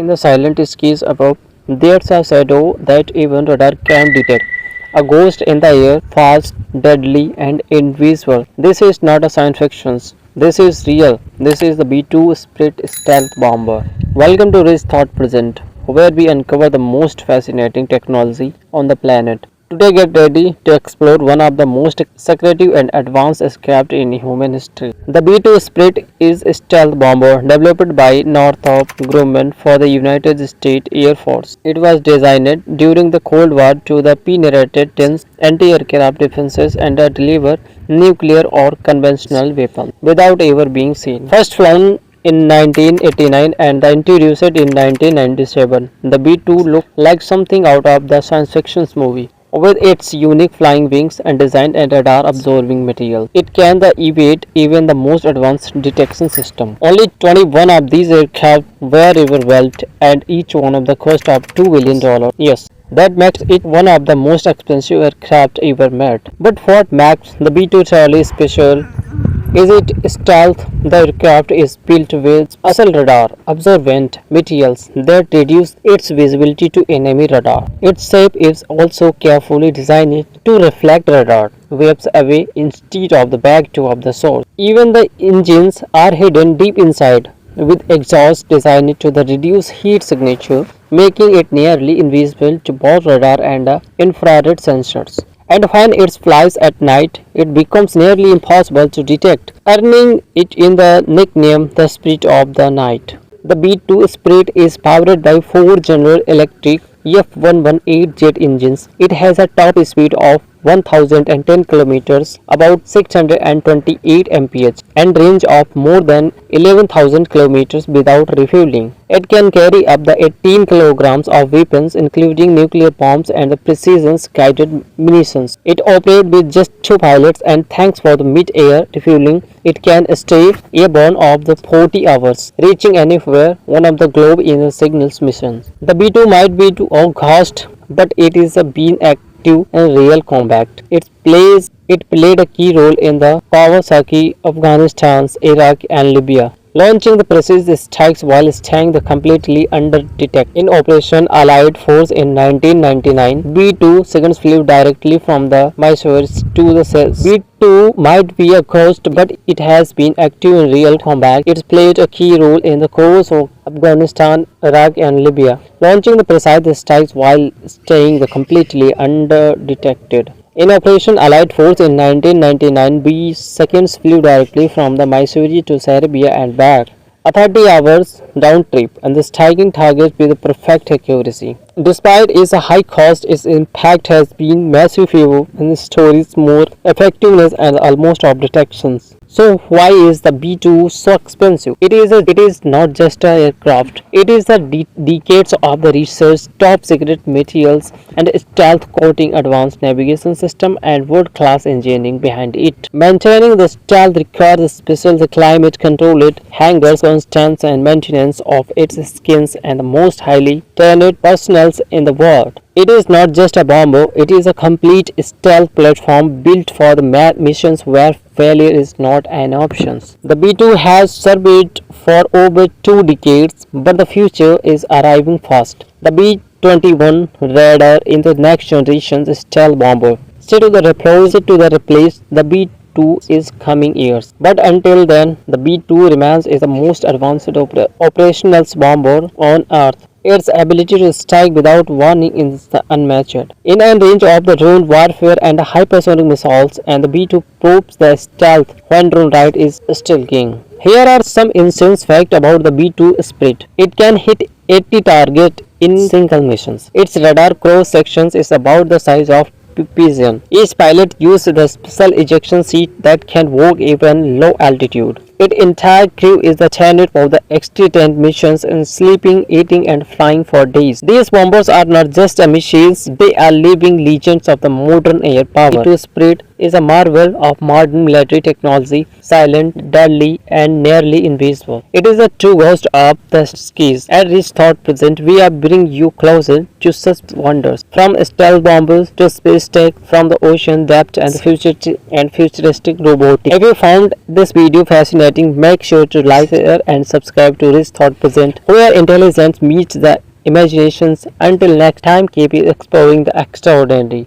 In the silent skies above, there's a shadow that even radar can detect. A ghost in the air, fast, deadly, and invisible. This is not a science fiction. This is real. This is the B-2 Spirit stealth bomber. Welcome to Rich Thought Present, where we uncover the most fascinating technology on the planet. Today, get ready to explore one of the most secretive and advanced aircraft in human history. The B-2 Spirit is a stealth bomber developed by Northrop Grumman for the United States Air Force. It was designed during the Cold War to the penetrate dense anti-aircraft defenses and deliver nuclear or conventional weapons without ever being seen. First flown in 1989 and introduced in 1997, the B-2 looked like something out of the science fiction movie. With its unique flying wings and designed and radar-absorbing material, it can evade even the most advanced detection system. Only 21 of these aircraft were ever built, and each one of the cost of $2 billion. Yes, that makes it one of the most expensive aircraft ever made. But what makes the B-2 truly special is it stealth? The aircraft is built with special radar observant materials that reduce its visibility to enemy radar. Its shape is also carefully designed to reflect radar waves away instead of the back to of the source. Even the engines are hidden deep inside with exhaust designed to reduce heat signature, making it nearly invisible to both radar and infrared sensors. And when it flies at night, it becomes nearly impossible to detect, earning it in the nickname the Spirit of the Night. The B-2 Spirit is powered by four General Electric F118 jet engines. It has a top speed of 1010 kilometers, about 628 mph, and range of more than 11,000 kilometers without refueling. It can carry up to 18 kilograms of weapons, including nuclear bombs and precision-guided munitions. It operates with just two pilots, and thanks for the mid-air refueling, it can stay airborne of the 40 hours, reaching anywhere on the globe in a signals mission. The B-2 might be to August, but it is been active in real combat. It played a key role in the Kawasaki, Afghanistan, Iraq, and Libya, launching the precise strikes while staying completely undetected. In Operation Allied Force in 1999, B-2 seconds flew directly from the Mysore to the cells. B-2 might be a ghost, but it has been active in real combat. It played a key role in the course of Afghanistan, Iraq, and Libya, launching the precise strikes while staying completely undetected. In Operation Allied Force in 1999, B-2 flew directly from the Mysore to Serbia and back, a 30 hours round trip, and striking targets with perfect accuracy. Despite its high cost, its impact has been massive in stories, more effectiveness, and almost of detections. So why is the B-2 so expensive? It is not just an aircraft. It is the decades of the research, top secret materials, and stealth coating, advanced navigation system, and world-class engineering behind it. Maintaining the stealth requires special climate controlled hangars, constant and maintenance of its skins, and the most highly trained personnel in the world. It is not just a bomber, it is a complete stealth platform built for the missions where failure is not an option. The B-2 has served for over 2 decades, but the future is arriving fast. The B-21 radar in the next generation stealth bomber. Set to the replace the B-2 is coming years. But until then, the B-2 remains is the most advanced operational bomber on Earth. Its ability to strike without warning is unmatched. In a range of the drone warfare and hypersonic missiles, and the B-2 proves the stealth when drone right is still king. Here are some instance facts about the B-2 Spirit. It can hit 80 targets in single missions. Its radar cross sections is about the size of pigeon. Each pilot uses the special ejection seat that can work even low altitude. Its entire crew is trained for the extended missions in sleeping, eating, and flying for days. These bombers are not just machines; they are living legends of the modern air power. B-2 Spirit is a marvel of modern military technology, silent, deadly, and nearly invisible. It is a true ghost of the skies. At Rich Thought Present, we are bringing you closer to such wonders. From stealth bombers to space tech, from the ocean depth and futuristic robotics. If you found this video fascinating, make sure to like, share, and subscribe to Rich Thought Present, where intelligence meets the imaginations. Until next time, keep exploring the extraordinary.